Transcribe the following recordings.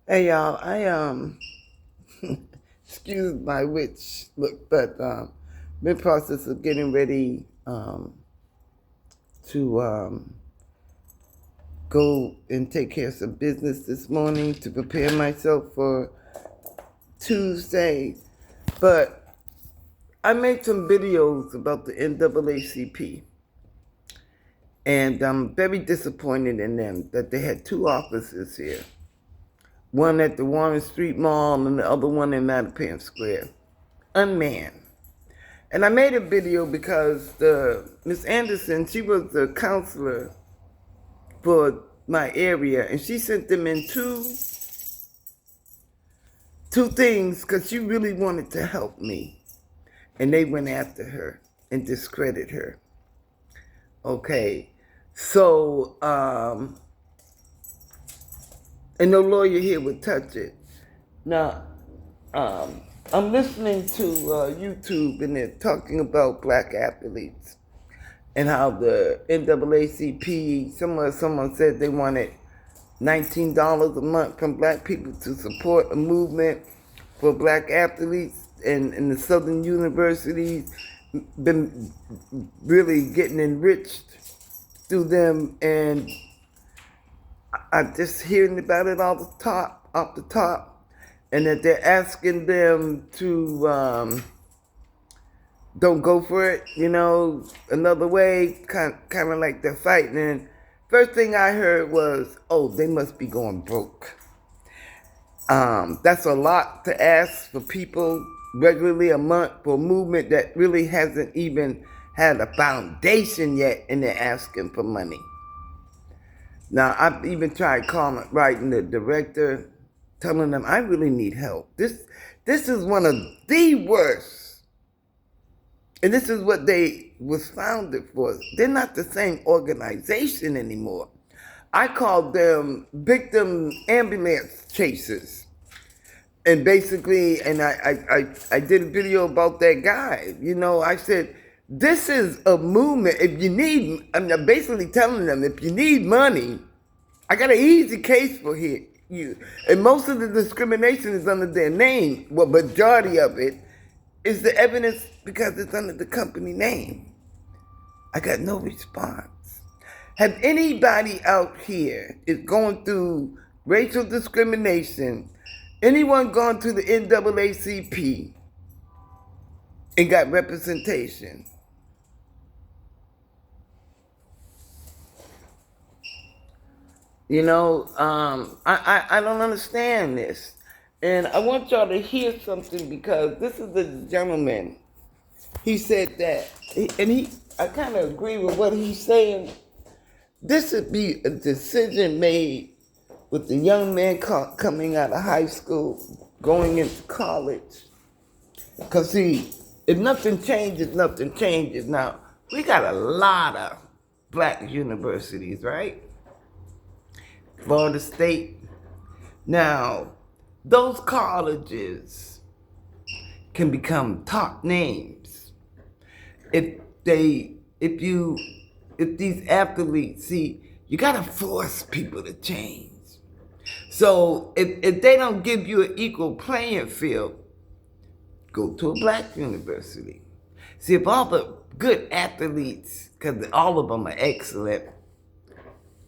Hey y'all, excuse my witch look, but been process of getting ready to go and take care of some business this morning to prepare myself for Tuesday. But I made some videos about the NAACP, and I'm very disappointed in them that they had two offices here. One at the Warren Street Mall and the other one in Mattapan Square. Unmanned. And I made a video because the Miss Anderson, she was the counselor for my area, and she sent them in two things because she really wanted to help me, and they went after her and discredit her. Okay, so and no lawyer here would touch it. Now, I'm listening to YouTube, and they're talking about black athletes and how the NAACP, someone said they wanted $19 a month from black people to support a movement for black athletes, and in the southern universities been really getting enriched through them, and I'm just hearing about it off the top, and that they're asking them to don't go for it, another way, kind of like they're fighting. And first thing I heard was, oh, they must be going broke. That's a lot to ask for people regularly a month for a movement that really hasn't even had a foundation yet, and they're asking for money. Now, I've even tried writing the director, telling them I really need help. This is one of the worst, and this is what they was founded for. They're not the same organization anymore. I called them victim ambulance chasers. And basically, and I did a video about that guy. I said, this is a movement. If you need, I'm basically telling them, if you need money, I got an easy case for you. And most of the discrimination is under their name. Well, majority of it is the evidence because it's under the company name. I got no response. Have anybody out here is going through racial discrimination? Anyone gone to the NAACP and got representation? I don't understand this. And I want y'all to hear something because this is the gentleman. He said that, I kind of agree with what he's saying. This would be a decision made with the young man coming out of high school, going into college. Because, see, if nothing changes, nothing changes. Now, we got a lot of black universities, right? Florida State. Now, those colleges can become top names if these athletes, see, you gotta force people to change. So if they don't give you an equal playing field, go to a black university. See, if all the good athletes, because all of them are excellent,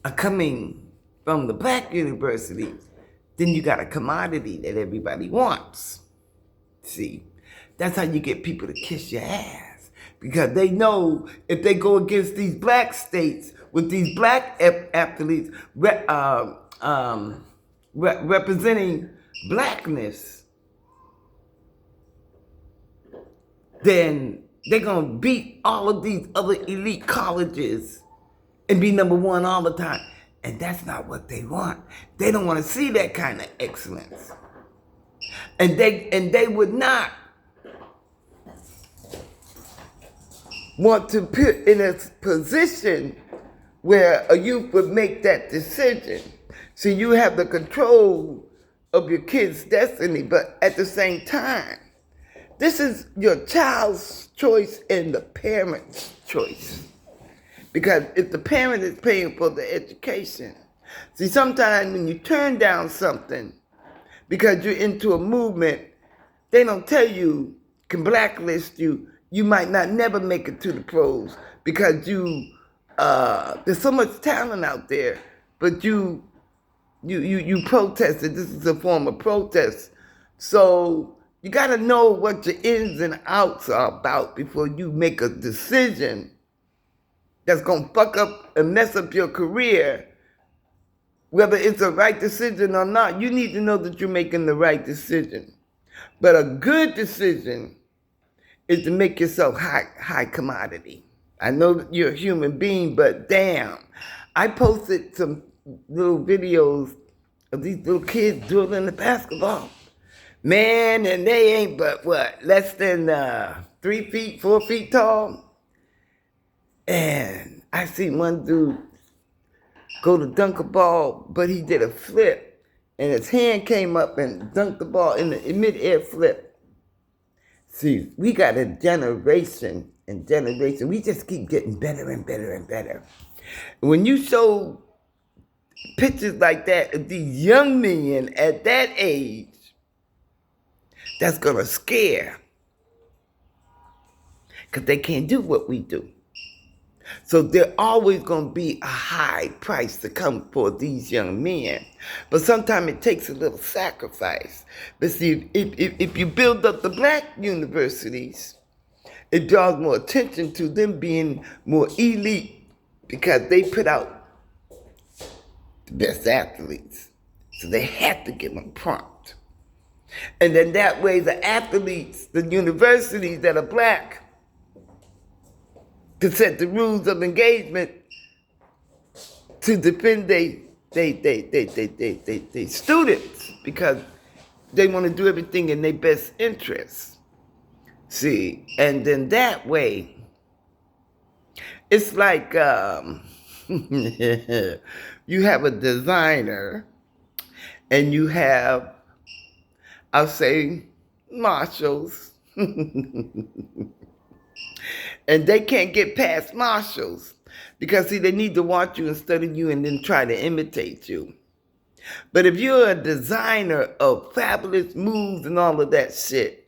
are coming from the black university, then you got a commodity that everybody wants. See, that's how you get people to kiss your ass. Because they know if they go against these black states with these black athletes representing blackness, then they're going to beat all of these other elite colleges and be number one all the time. And that's not what they want. They don't want to see that kind of excellence. And they would not want to put in a position where a youth would make that decision. So you have the control of your kid's destiny, but at the same time, this is your child's choice and the parent's choice. Because if the parent is paying for the education, see, sometimes when you turn down something, because you're into a movement. They don't tell you, can blacklist you. You might not never make it to the pros because there's so much talent out there, but you protested. This is a form of protest. So you got to know what your ins and outs are about before you make a decision that's going to fuck up and mess up your career. Whether it's a right decision or not, you need to know that you're making the right decision. But a good decision is to make yourself high commodity. I know that you're a human being, but damn. I posted some little videos of these little kids dribbling the basketball. Man, and they ain't but what, less than 3 feet, 4 feet tall? And I seen one dude go to dunk a ball, but he did a flip, and his hand came up and dunked the ball in the mid-air flip. See, we got a generation and generation. We just keep getting better and better and better. When you show pictures like that of these young men at that age, that's going to scare, because they can't do what we do. So there's always going to be a high price to come for these young men. But sometimes it takes a little sacrifice. But see, if you build up the black universities, it draws more attention to them being more elite because they put out the best athletes. So they have to give them prompt. And then that way the athletes, the universities that are black, to set the rules of engagement to defend they students, because they want to do everything in their best interest. See, and then that way, it's like you have a designer and you have, I'll say, Marshalls. And they can't get past Marshalls because, see, they need to watch you and study you and then try to imitate you. But if you're a designer of fabulous moves and all of that shit,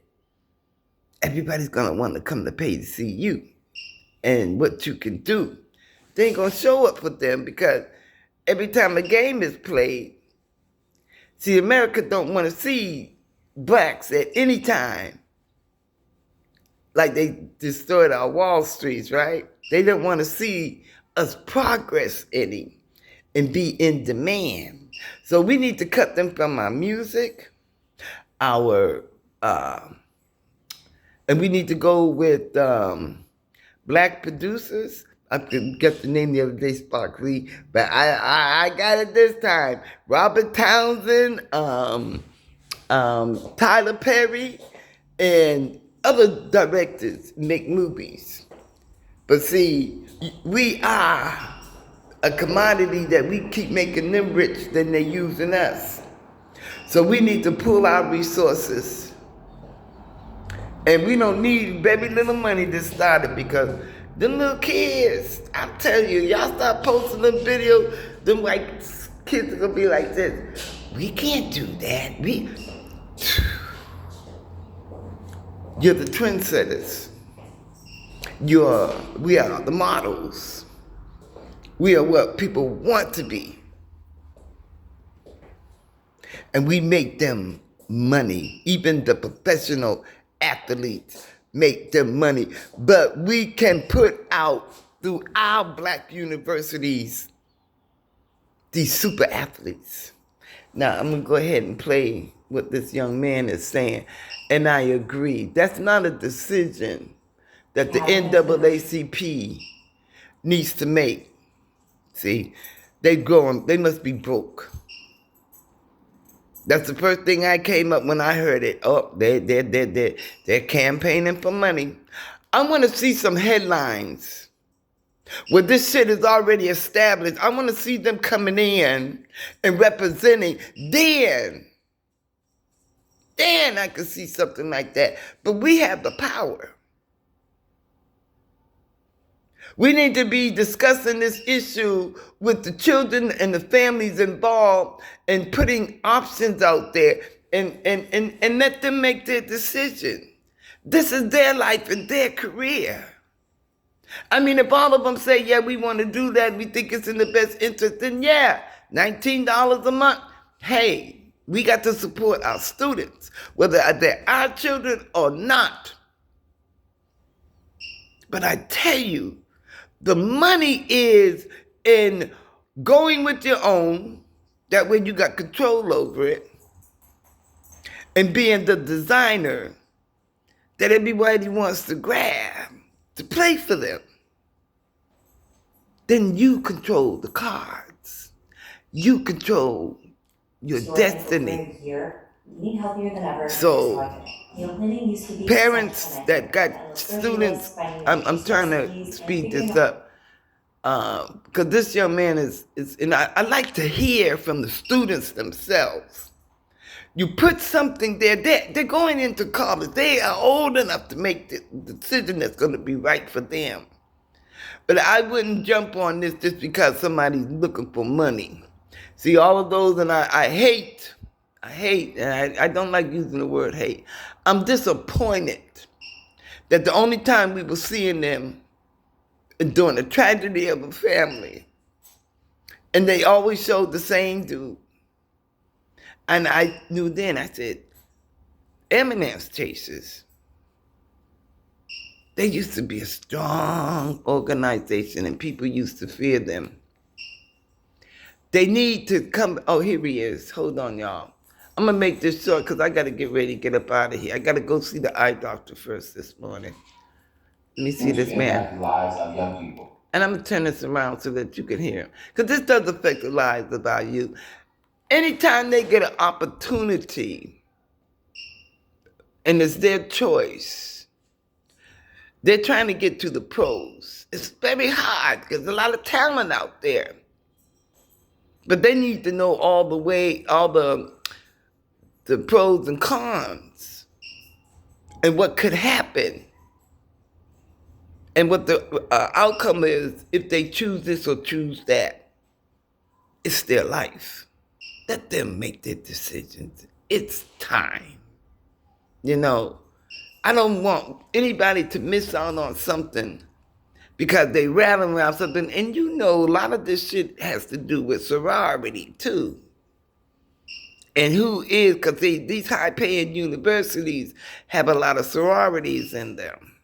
everybody's going to want to come to pay to see you and what you can do. They ain't going to show up for them because every time a game is played, see, America don't want to see blacks at any time. Like they destroyed our Wall Streets, right? They don't want to see us progress any and be in demand. So we need to cut them from our music, and we need to go with black producers. I forget the name the other day, Spike Lee, but I got it this time. Robert Townsend, Tyler Perry, and other directors make movies. But see, we are a commodity that we keep making them rich than they're using us. So we need to pull our resources. And we don't need very little money to start it, because them little kids, I'm telling you, y'all start posting them videos, them white kids are gonna be like this. We can't do that. You're the trendsetters. We are the models. We are what people want to be. And we make them money. Even the professional athletes make them money. But we can put out through our black universities these super athletes. Now, I'm going to go ahead and play what this young man is saying. And I agree. That's not a decision that the NAACP needs to make. See, they must be broke. That's the first thing I came up when I heard it. Oh, they're campaigning for money. I want to see some headlines where this shit is already established. I want to see them coming in and representing. Then I could see something like that. But we have the power. We need to be discussing this issue with the children and the families involved and putting options out there. and let them make their decision. This is their life and their career. I mean, if all of them say, yeah, we want to do that, we think it's in the best interest, then yeah, $19 a month. Hey, we got to support our students, whether they're our children or not. But I tell you, the money is in going with your own, that way you got control over it, and being the designer that everybody wants to grab to play for them. Then you control the cards. You control your destiny. So parents that got students, I'm trying to speed this up, because this young man is and I like to hear from the students themselves. You put something there, they're going into college. They are old enough to make the decision that's going to be right for them. But I wouldn't jump on this just because somebody's looking for money. See, all of those, and I hate, and I don't like using the word hate. I'm disappointed that the only time we were seeing them during the tragedy of a family, and they always showed the same dude. And I knew then, I said, ambulance chasers, they used to be a strong organization and people used to fear them. They need to come, oh, here he is. Hold on, y'all. I'm going to make this short because I got to get ready to get up out of here. I got to go see the eye doctor first this morning. Let me see this man. Lives of young people. And I'm going to turn this around so that you can hear him. Because this does affect the lives of our youth. Anytime they get an opportunity, and it's their choice, they're trying to get to the pros. It's very hard because there's a lot of talent out there. But they need to know all the pros and cons, and what could happen, and what the outcome is if they choose this or choose that. It's their life. Let them make their decisions. It's time. You know, I don't want anybody to miss out on something because they rattle around something. And you know, a lot of this shit has to do with sorority too. And who is, because these high-paying universities have a lot of sororities in them.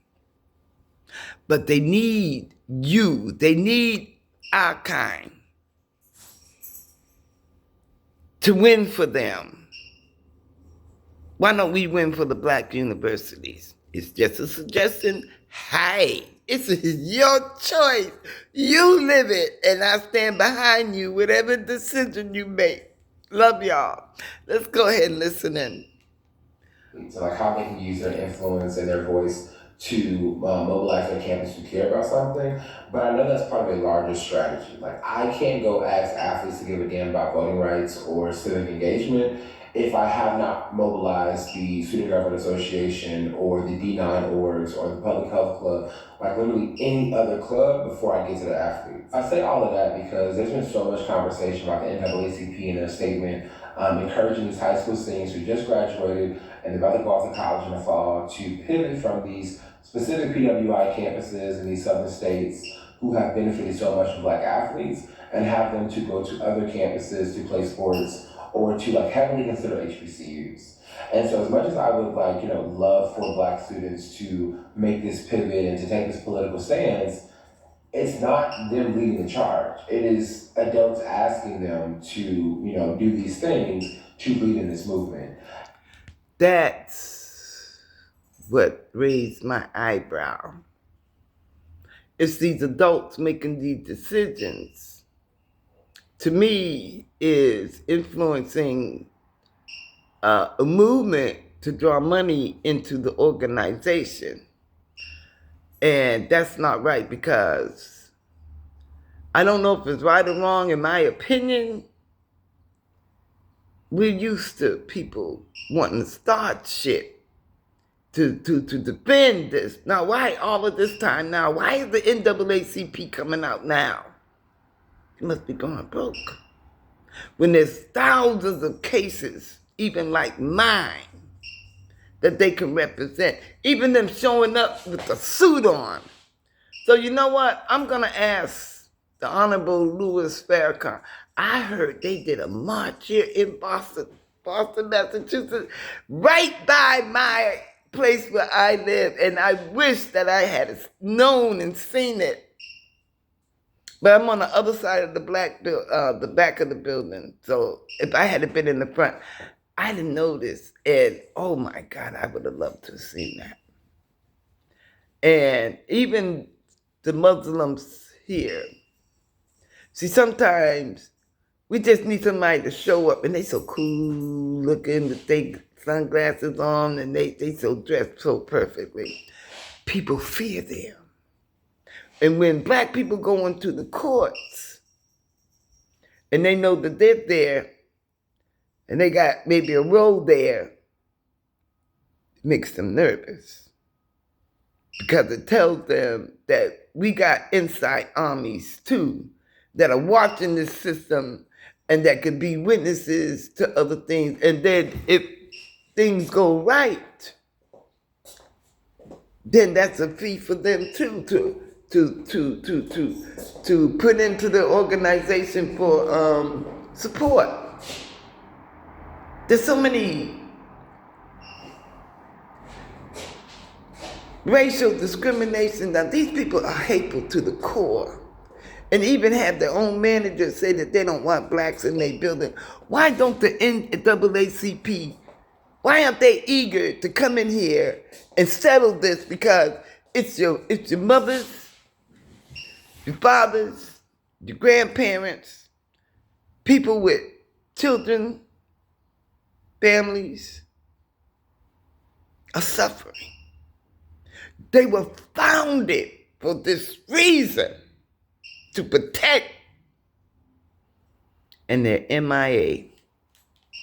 But they need you. They need our kind to win for them. Why don't we win for the black universities? It's just a suggestion. Hey, it's your choice. You live it, and I stand behind you, whatever decision you make. Love y'all. Let's go ahead and listen in. So like how they can use their influence and their voice to mobilize their campus to care about something. But I know that's part of a larger strategy. Like I can't go ask athletes to give a damn about voting rights or civic engagement if I have not mobilized the Student Government Association or the D9 orgs or the Public Health Club, like literally any other club before I get to the athletes. I say all of that because there's been so much conversation about the NAACP in their statement encouraging these high school seniors who just graduated and they're about to go off to college in the fall to pivot from these specific PWI campuses in these southern states who have benefited so much from black athletes and have them to go to other campuses to play sports or to like heavily consider HBCUs. And so as much as I would love for black students to make this pivot and to take this political stance, it's not them leading the charge. It is adults asking them to, do these things to lead in this movement. That's what raised my eyebrow. It's these adults making these decisions. To me, is influencing a movement to draw money into the organization. And that's not right because I don't know if it's right or wrong. In my opinion, we're used to people wanting to start shit to defend this. Now, why all of this time now? Why is the NAACP coming out now? It must be going broke. When there's thousands of cases even like mine, that they can represent. Even them showing up with a suit on. So you know what? I'm going to ask the Honorable Louis Farrakhan. I heard they did a march here in Boston, Massachusetts, right by my place where I live. And I wish that I had known and seen it. But I'm on the other side of the the back of the building. So if I had been in the front, I didn't know this. And oh my God, I would have loved to have seen that. And even the Muslims here. See, sometimes we just need somebody to show up, and they so cool looking with their sunglasses on, and they so dressed so perfectly. People fear them. And when black people go into the courts, and they know that they're there, and they got maybe a role there, it makes them nervous. Because it tells them that we got inside armies too that are watching this system and that could be witnesses to other things. And then if things go right, then that's a fee for them too to put into the organization for support. There's so many racial discrimination. Now, these people are hateful to the core. And even have their own managers say that they don't want blacks in their building. Why don't the NAACP, why aren't they eager to come in here and settle this? Because it's your mothers, your fathers, your grandparents, people with children, families are suffering. They were founded for this reason, to protect, and they're MIA.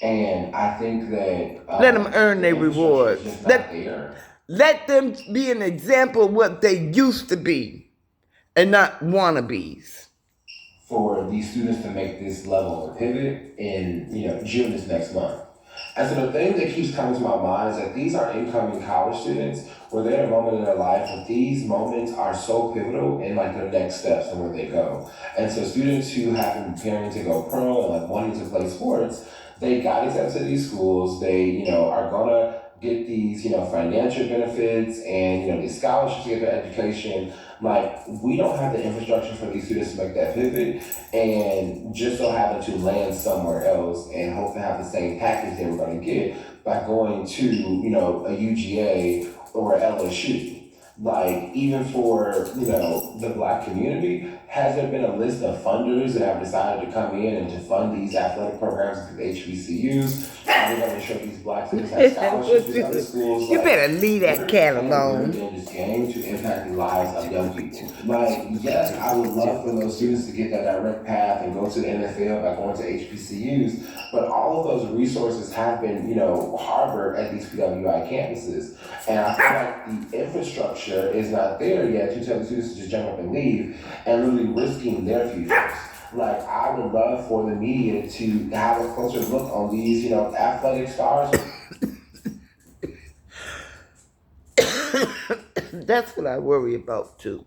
And I think that let them earn their rewards. Let them be an example of what they used to be, and not wannabes. For these students to make this level of pivot in June this next month. And so the thing that keeps coming to my mind is that these are incoming college students where they're at a moment in their life where these moments are so pivotal in like their next steps and where they go. And so students who have been preparing to go pro and like wanting to play sports, they got accepted to these schools. They, are gonna get these, financial benefits and, these scholarships to get their education. Like, we don't have the infrastructure for these students to make that pivot, and just so happen to land somewhere else and hope to have the same package they were going to get by going to, a UGA or LSU. Like, even for, the black community, has there been a list of funders that have decided to come in and to fund these athletic programs at the HBCUs? Are we going to ensure these black students have scholarships in other schools? You better leave that cat alone. In this game to impact the lives of young people. Like, yes, I would love for those students to get that direct path and go to the NFL by going to HBCUs, but all of those resources have been, harbored at these PWI campuses. And I feel like the infrastructure is not there yet to tell the students to just jump up and leave and really risking their futures. Like, I would love for the media to have a closer look on these, athletic stars. That's what I worry about too.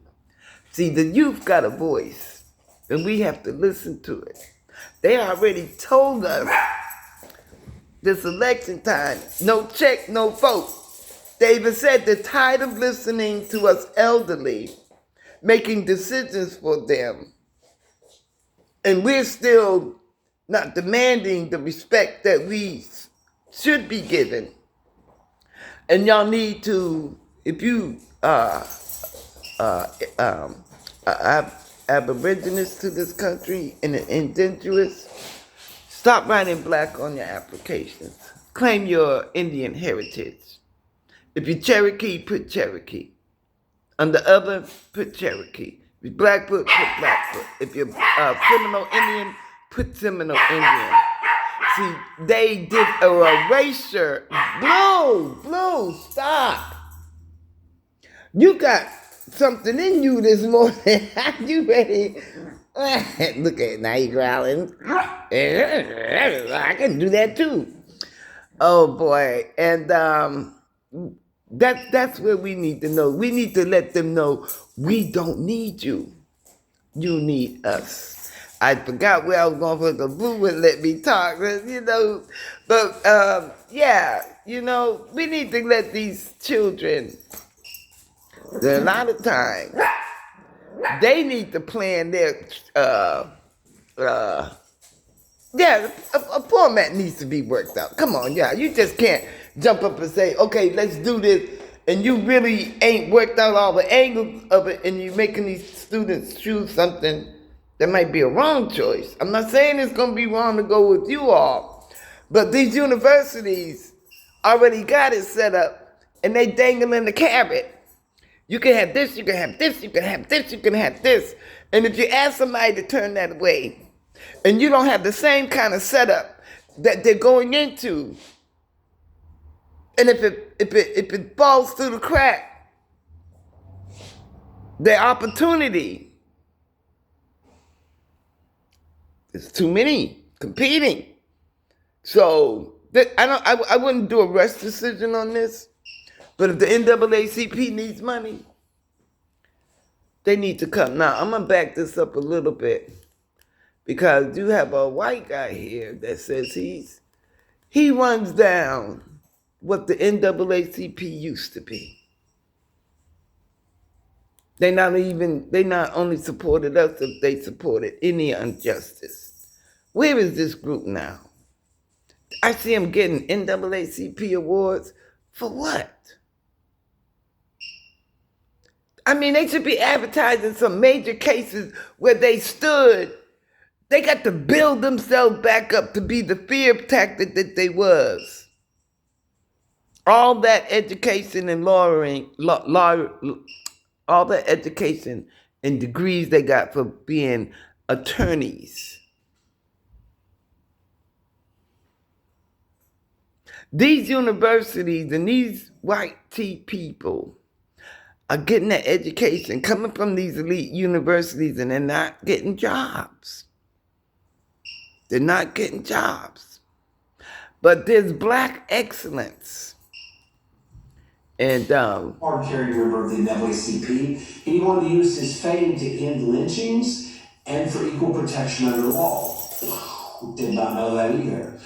See, the youth got a voice, and we have to listen to it. They already told us this election time, no check, no vote. They even said they're tired of listening to us elderly, making decisions for them. And we're still not demanding the respect that we should be given. And y'all need to, if you aborigines to this country and indigenous, stop writing black on your applications. Claim your Indian heritage. If you're Cherokee, put Cherokee. On the other, put Cherokee. If you're Blackfoot, put Blackfoot. If you're Seminole Indian, put Seminole Indian. See, they did a erasure. Blue, stop. You got something in you this morning. You ready? Look at it, now you growling. I can do that too. Oh boy, and that's where we need to know. We need to let them know we don't need you. You need us. I forgot where I was going for the blue wouldn't let me talk, but yeah, we need to let these children. A lot of times they need to plan their yeah, a format needs to be worked out. Come on, yeah. You just can't jump up and say, okay, let's do this, and you really ain't worked out all the angles of it, and you're making these students choose something that might be a wrong choice. I'm not saying it's going to be wrong to go with you all, but these universities already got it set up, and they dangling the carrot. You can have this, you can have this, you can have this, you can have this. And if you ask somebody to turn that away, and you don't have the same kind of setup that they're going into, and if it falls through the crack, their opportunity is too many competing. So I wouldn't do a rush decision on this, but if the NAACP needs money, they need to come. Now I'm gonna back this up a little bit, because you have a white guy here that says he runs down what the NAACP used to be. They not only supported us, if they supported any injustice. Where is this group now? I see them getting NAACP awards for what? I mean, they should be advertising some major cases where they stood. They got to build themselves back up to be the fear tactic that they was. All that education and all that education and degrees they got for being attorneys. These universities and these white tea people are getting their education coming from these elite universities, and they're not getting jobs. They're not getting jobs. But there's black excellence. And hard-carrying member of the NAACP, he wanted to use his fame to end lynchings and for equal protection under law. Did not know that either.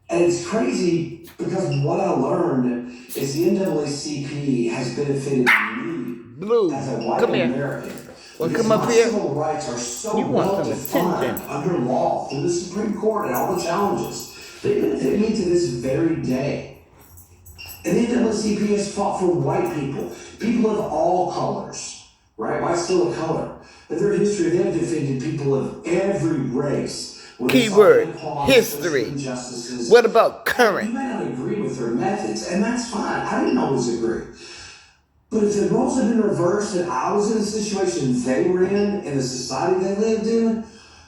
And it's crazy because what I learned is the NAACP has benefited me Blue, as a white come here. American. Well, because come up my here. civil rights are so You want well some defined attention. under law through the Supreme Court and all the challenges. They benefit me to this very day. And the NAACP has fought for white people of all colors, right? White's still a color. But their history, they have defended people of every race. Keyword, history. What about You current? may not agree with their methods, and that's fine. I didn't always agree. But if the roles had been reversed and I was in the situation they were in the society they lived in,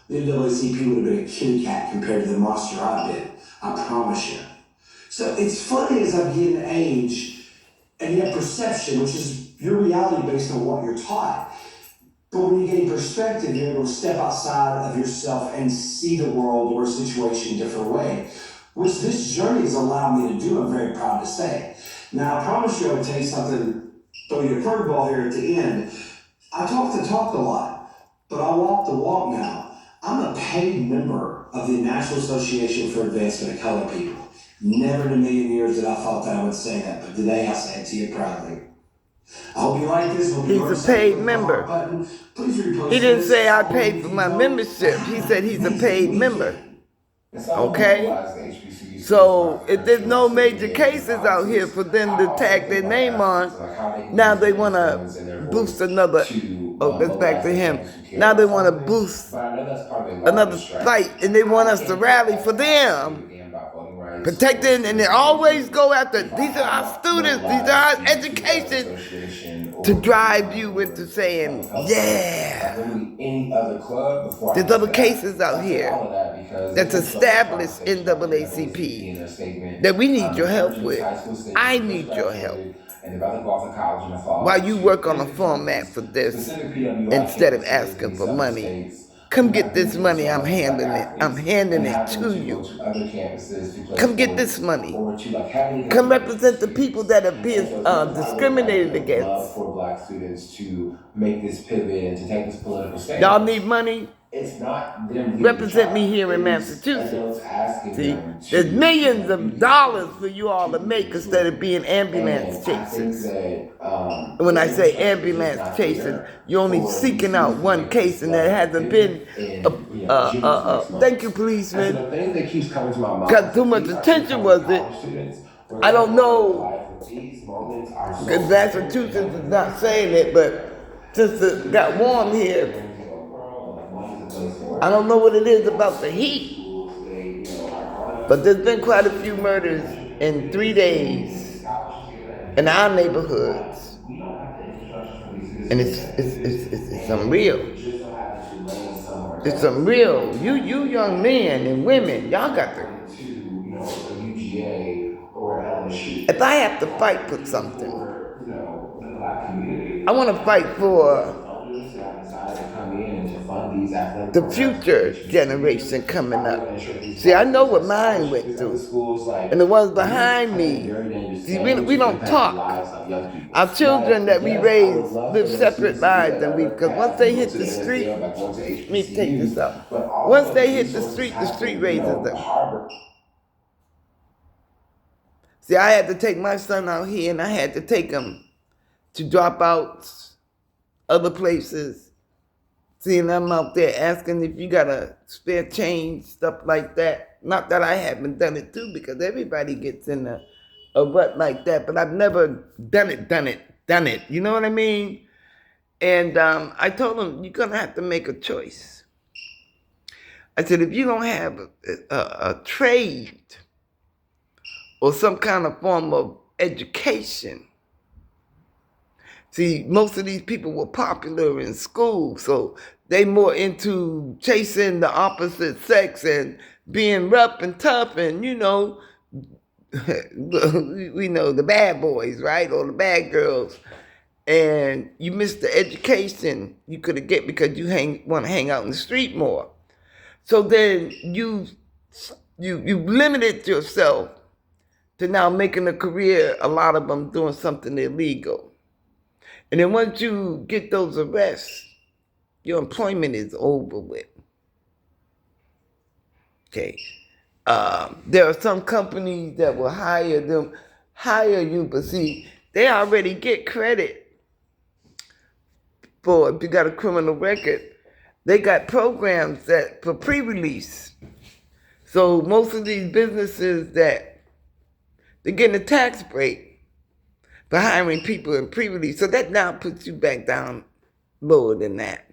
the NAACP would have been a kitty cat compared to the monster I've been. I promise you. So it's funny as I'm getting age, and you have perception, which is your reality based on what you're taught. But when you gain perspective, you're able to step outside of yourself and see the world or a situation a different way, which this journey has allowed me to do. I'm very proud to say. Now, I promise you I would tell you something, throw you a curveball here at the end. I talk the talk a lot, but I walk the walk now. I'm a paid member of the National Association for Advancement of Colored People. Never in a million years did I thought that I would say that, but today I say it to you proudly. I hope you like this. He's a paid member. Please repost He didn't this. say I paid for my membership. He said he's a paid member. Okay? So if there's no major cases out here for them to tag their name on, now they want to boost another. Oh, that's back to him. Now they want to boost another fight, and they want us to rally for them. Protecting, and they always go after, these are our students, these are our education, to drive you into saying, yeah. There's other cases out here that's established NAACP that we need your help with. I need your help. While you work on a format for this, instead of asking for money Come get this money. I'm handing it. I'm handing it to Go you. to other campuses to play Come get sports, this money. or to like having Come represent the people that are being so as much as I would discriminated like to love against. for Black students to make this pivot and to take this political stand. Y'all need money? It's not them Represent me here in Massachusetts. See, there's millions of dollars for you all to make instead of being ambulance chasers. When I say ambulance chasers, you're only seeking out one case and there hasn't been thank you, policeman. The thing that keeps coming to my mind, Got too much attention, was it? I don't know, because Massachusetts is not saying it, but since it got warm here, I don't know what it is about the heat. But there's been quite a few murders in 3 days in our neighborhoods. And it's unreal. It's unreal. You young men and women, y'all got to. If I have to fight for something, I want to fight for the future generation coming up. See, I know what mine went through. And the ones behind me, see, we don't talk. Our children that we raise live separate lives than we, because once they hit the street, let me take this out. Once they hit the street raises them. See, I had to take my son out here and I had to take him to dropouts, other places. Seeing them out there asking if you got a spare change, stuff like that. Not that I haven't done it too, because everybody gets in a rut like that, but I've never done it. You know what I mean? And I told them, you're going to have to make a choice. I said, if you don't have a trade or some kind of form of education. See, most of these people were popular in school, so they more into chasing the opposite sex and being rough and tough and, you know, we know the bad boys, right? Or the bad girls. And you miss the education you could have get because you want to hang out in the street more. So then you limited yourself to now making a career, a lot of them doing something illegal. And then once you get those arrests, your employment is over with. Okay. There are some companies that will hire you, but see, they already get credit for if you got a criminal record. They got programs that for pre-release. So most of these businesses they're getting a tax break for hiring people in pre-release. So that now puts you back down lower than that.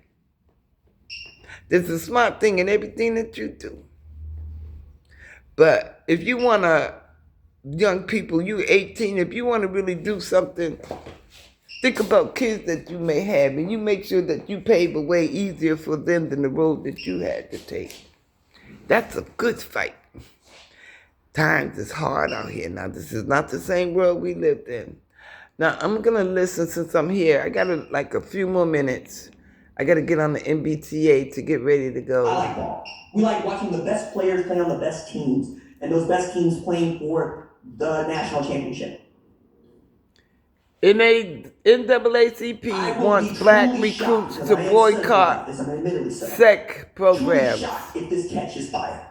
There's a smart thing in everything that you do. But if you want to, young people, you 18, if you want to really do something, think about kids that you may have, and you make sure that you pave a way easier for them than the road that you had to take. That's a good fight. Times is hard out here. Now, this is not the same world we lived in. Now, I'm going to listen since I'm here. I got like a few more minutes. I got to get on the MBTA to get ready to go. I like that. We like watching the best players play on the best teams, and those best teams playing for the national championship. NAACP wants black recruits to boycott SEC programs. If this catches fire.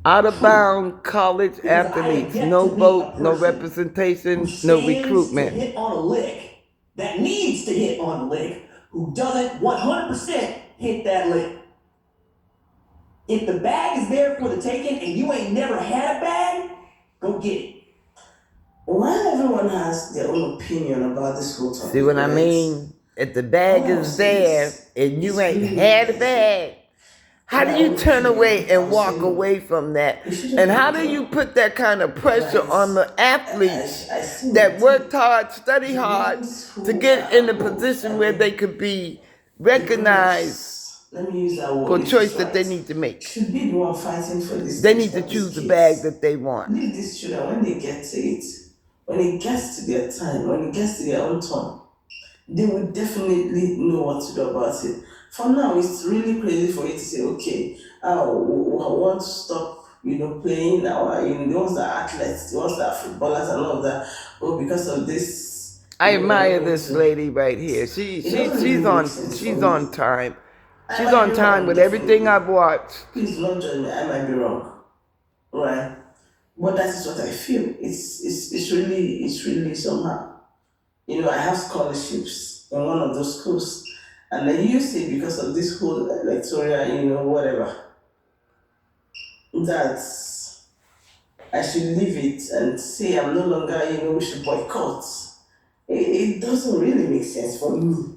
Out-of-bound college athletes, no vote, no representation, no recruitment. To hit on a lick that needs to hit on a lick, who doesn't 100% hit that lick. If the bag is there for the taking and you ain't never had a bag, go get it. Why everyone has their own opinion about this whole topic? See what I mean? If the bag is there and you ain't had a bag, how do you turn away and walk away from that? And how do you put that kind of pressure on the athletes that worked hard, study hard to get in a position where they could be recognized for choice that they need to make? Should be the one fighting for this. They need to choose the bag that they want. Leave these children when they get to it, when it gets to their time, when it gets to their own turn, they will definitely know what to do about it. For now, it's really crazy for you to say, okay, I want to stop, playing our, the ones that are athletes, the ones that are footballers and all of that. Oh, because of this, I I admire don't want this to. lady right here. It doesn't really make sense for She's me. on time. I She's might on be time wrong, with everything definitely. I've watched. Please don't judge me. I might be wrong, right? But that is what I feel. It's really somehow. I have scholarships in one of those schools, and then you say because of this whole electoral, whatever, that I should leave it and say I'm no longer, we should boycott. It doesn't really make sense for me.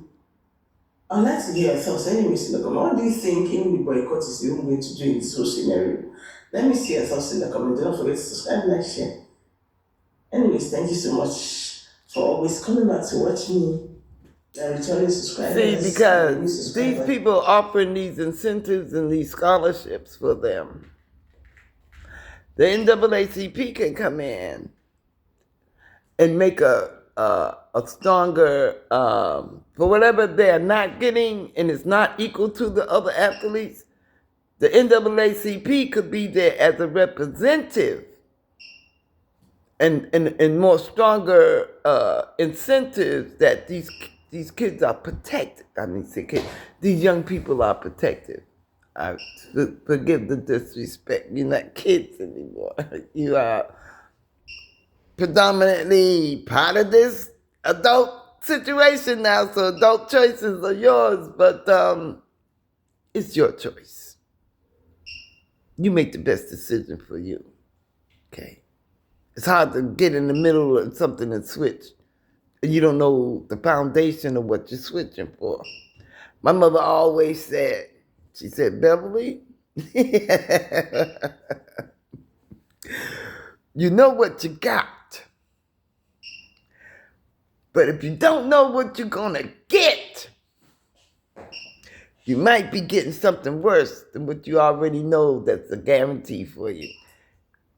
I'd like to hear your thoughts. Anyways, in the comment, what do you think in the boycott is the only way to do in this whole scenario? Let me see your thoughts in the comment. Don't forget to subscribe, like, share. Anyways, thank you so much for always coming back to watch me. Returning subscribers. See, and new because these subscribers. people offering these incentives and these scholarships for them, the NAACP can come in and make a stronger, for whatever they're not getting and it's not equal to the other athletes, the NAACP could be there as a representative and more stronger incentives that these kids are protected. I mean, these young people are protected. Forgive the disrespect. You're not kids anymore. You are predominantly part of this adult situation now, so adult choices are yours, but it's your choice. You make the best decision for you, okay? It's hard to get in the middle of something and switch. You don't know the foundation of what you're switching for. My mother always said, she said, Beverly, you know what you got. But if you don't know what you're gonna get, you might be getting something worse than what you already know that's a guarantee for you.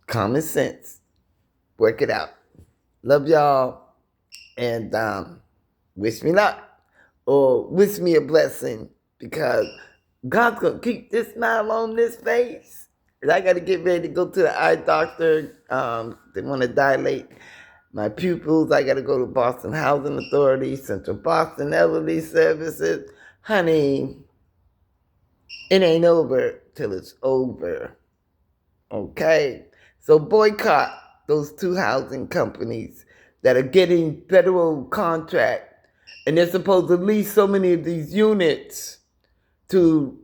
Common sense. Work it out. Love y'all. And wish me luck. Or wish me a blessing. Because God's going to keep this smile on this face. And I got to get ready to go to the eye doctor. They want to dilate my pupils. I got to go to Boston Housing Authority, Central Boston Elderly Services. Honey, it ain't over till it's over. Okay? So boycott those two housing companies that are getting federal contract, and they're supposed to lease so many of these units to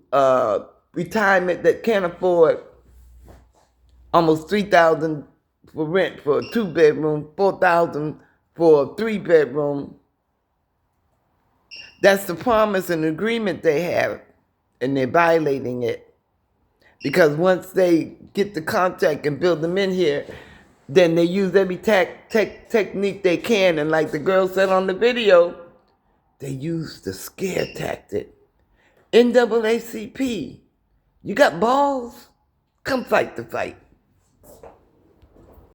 retirement that can't afford almost $3,000 for rent for a 2-bedroom, $4,000 for a 3-bedroom. That's the promise and agreement they have, and they're violating it. Because once they get the contract and build them in here, then they use every technique they can. And like the girl said on the video, they use the scare tactic. NAACP, you got balls? Come fight the fight.